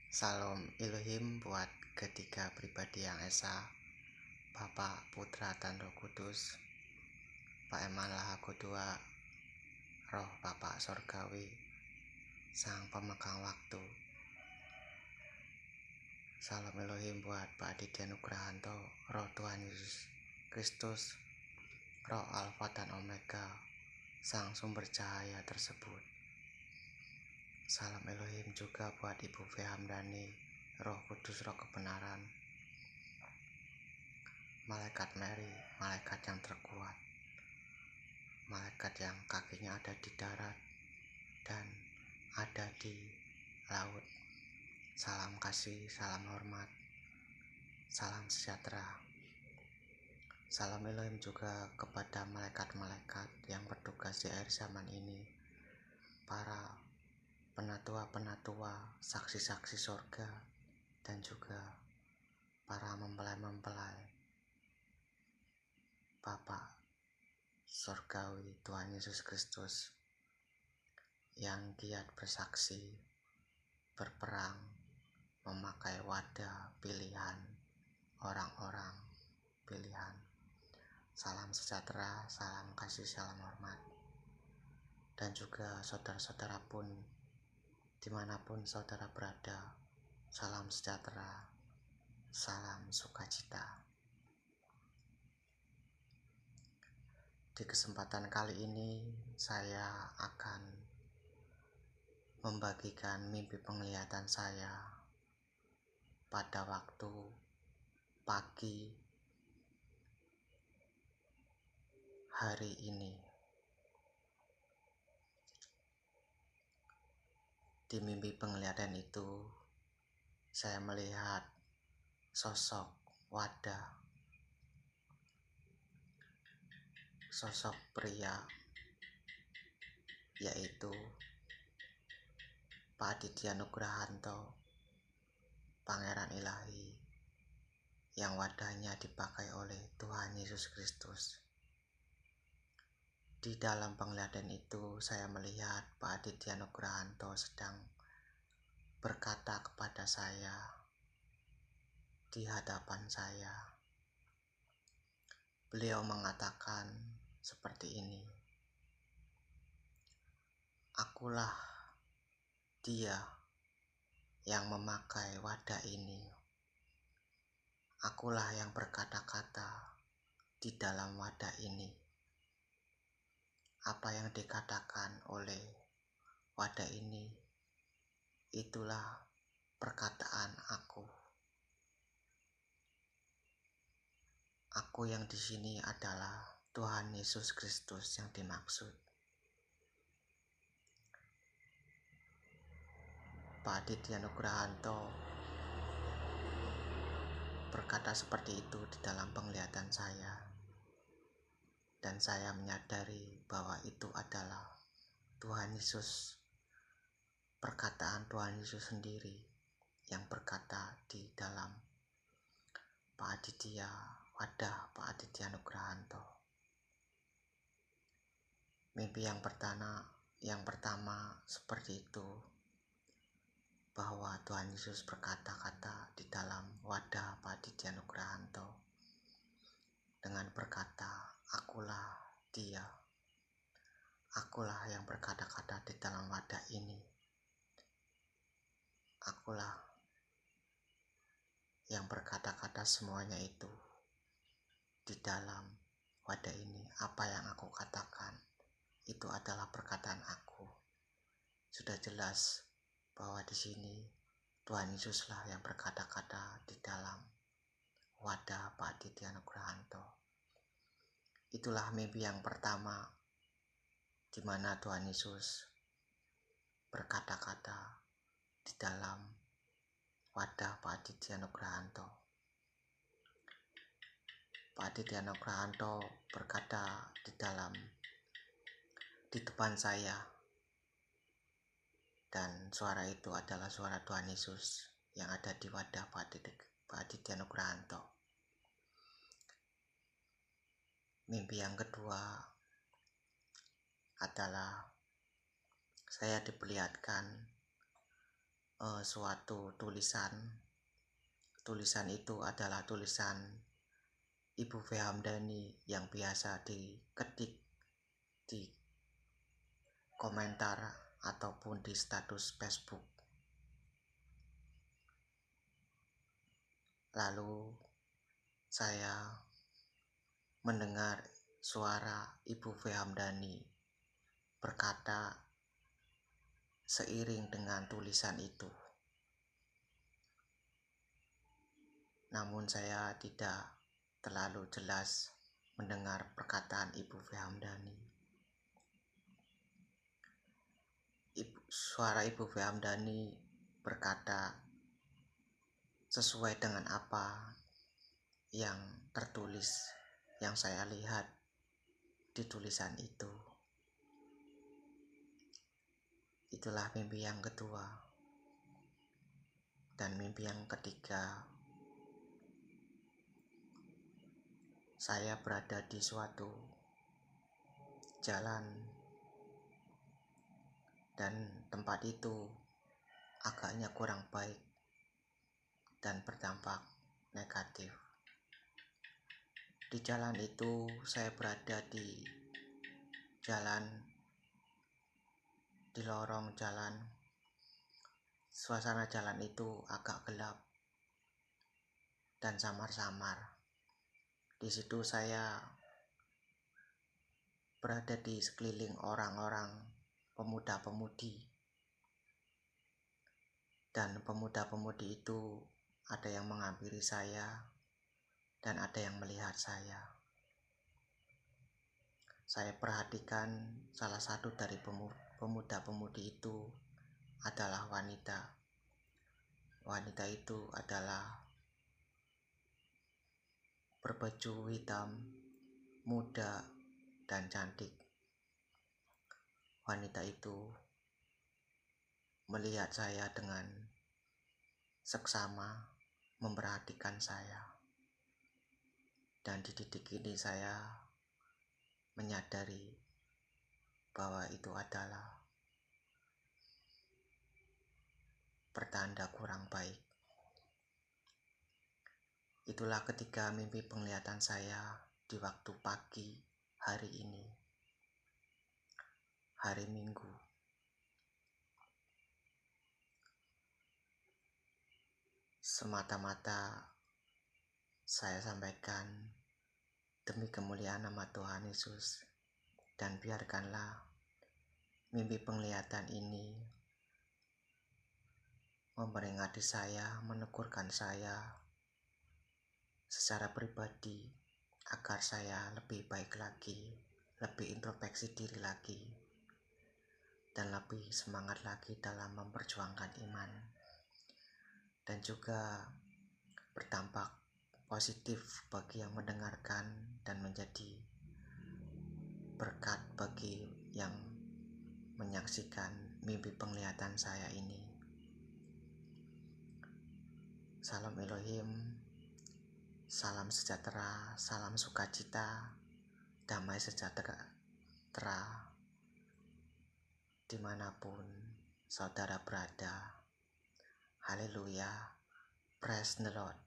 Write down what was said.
Salam Elohim buat ketiga pribadi yang esa, Bapa, Putra, dan Roh Kudus, Pak Eman Laha Kudua, Roh Bapak Sorgawi, Sang Pemegang Waktu. Salam Elohim buat Pak Aditya Nugrahanto, Roh Tuhan Yesus Kristus, Roh Alfa dan Omega, Sang Sumber Cahaya tersebut. Salam Elohim juga buat Ibu V. Hamdani, Roh Kudus, Roh Kebenaran, Malaikat Mary, malaikat yang terkuat, malaikat yang kakinya ada di darat dan ada di laut. Salam kasih, salam hormat, salam sejahtera. Salam Elohim juga kepada malaikat-malaikat yang bertugas di akhir zaman ini, para penatua-penatua, saksi-saksi sorga, dan juga para mempelai-mempelai Bapak Sorgawi Tuhan Yesus Kristus yang giat bersaksi, berperang, memakai wadah pilihan, orang-orang pilihan. Salam sejahtera, salam kasih, salam hormat. Dan juga saudara-saudara pun, dimanapun saudara berada, salam sejahtera, salam sukacita. Di kesempatan kali ini saya akan membagikan mimpi penglihatan saya pada waktu pagi hari ini. Di mimpi penglihatan itu saya melihat sosok wadah, sosok pria, yaitu Pak Aditya Nugrahanto, Pangeran Ilahi, yang wadahnya dipakai oleh Tuhan Yesus Kristus. Di dalam penglihatan itu saya melihat Pak Aditya Nugrahanto sedang berkata kepada saya di hadapan saya. Beliau mengatakan seperti ini, "Akulah dia yang memakai wadah ini. Akulah yang berkata-kata di dalam wadah ini. Apa yang dikatakan oleh wadah ini, itulah perkataan aku. Aku yang di sini adalah Tuhan Yesus Kristus yang dimaksud." Pak Aditya Nugrahanto berkata seperti itu di dalam penglihatan saya, dan saya menyadari bahwa itu adalah Tuhan Yesus, perkataan Tuhan Yesus sendiri yang berkata di dalam Pak Aditya, wadah Pak Aditya Nugrahanto. Mimpi yang pertama seperti itu, bahwa Tuhan Yesus berkata-kata di dalam wadah Pak Aditya Nugrahanto dengan berkata, "Akulah dia. Akulah yang berkata-kata di dalam wadah ini. Akulah yang berkata-kata semuanya itu di dalam wadah ini. Apa yang aku katakan, itu adalah perkataan aku." Sudah jelas bahwa di sini Tuhan Yesuslah yang berkata-kata di dalam wadah Pak Aditya Nugrahanto. Itulah mimpi yang pertama, di mana Tuhan Yesus berkata-kata di dalam wadah Pak Aditya Nugrahanto. Pak Aditya Nugrahanto berkata di depan saya, dan suara itu adalah suara Tuhan Yesus yang ada di wadah Pak Aditya Nugrahanto. Mimpi yang kedua adalah saya diperlihatkan suatu tulisan. Tulisan itu adalah tulisan Ibu V. Hamdani yang biasa diketik di komentar ataupun di status Facebook. Lalu saya mendengar suara Ibu V. Hamdani berkata seiring dengan tulisan itu. Namun saya tidak terlalu jelas mendengar perkataan Ibu V. Hamdani. Suara Ibu V. Hamdani berkata sesuai dengan apa yang tertulis, yang saya lihat di tulisan itu. Itulah mimpi yang kedua. Dan mimpi yang ketiga, saya berada di suatu jalan dan tempat itu agaknya kurang baik dan berdampak negatif. Di jalan itu saya berada di lorong jalan. Suasana jalan itu agak gelap dan samar-samar. Di situ saya berada di sekeliling orang-orang pemuda-pemudi. Dan pemuda-pemudi itu ada yang menghampiri saya dan ada yang melihat saya. Saya perhatikan salah satu dari pemuda-pemudi itu adalah wanita. Wanita itu adalah berbaju hitam, muda, dan cantik. Wanita itu melihat saya dengan seksama, memperhatikan saya. Dan di titik ini saya menyadari bahwa itu adalah pertanda kurang baik. Itulah ketika mimpi penglihatan saya di waktu pagi hari ini, hari Minggu. Semata-mata saya sampaikan demi kemuliaan nama Tuhan Yesus, dan biarkanlah mimpi penglihatan ini memperingati saya, menegurkan saya secara pribadi agar saya lebih baik lagi, lebih introspeksi diri lagi, dan lebih semangat lagi dalam memperjuangkan iman, dan juga berdampak positif bagi yang mendengarkan dan menjadi berkat bagi yang menyaksikan mimpi penglihatan saya ini. Salam Elohim, salam sejahtera, salam sukacita, damai sejahtera dimanapun saudara berada. Haleluya, praise the Lord.